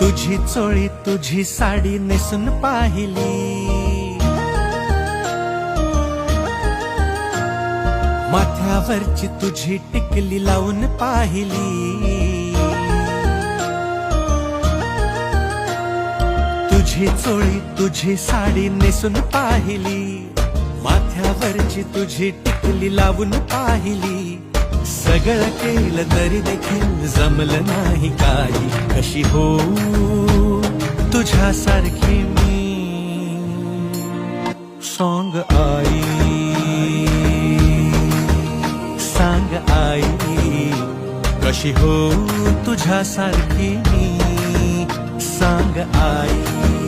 तुझी चोळी तुझी साडी नेसून पाहिली, माथ्यावरची तुझी टिकली लावून पाहिली, तुझी चोळी तुझी साडी नेसून पाहिली, माथ्यावरची तुझी टिकली लावून पाहिली. सगळं केलं तरी देखील जमलं नाही काही. कशी हो तुझ्यासारखी मी सॉंग आई, सांग आई. कशी हो तुझ्यासारखी मी सांग आई.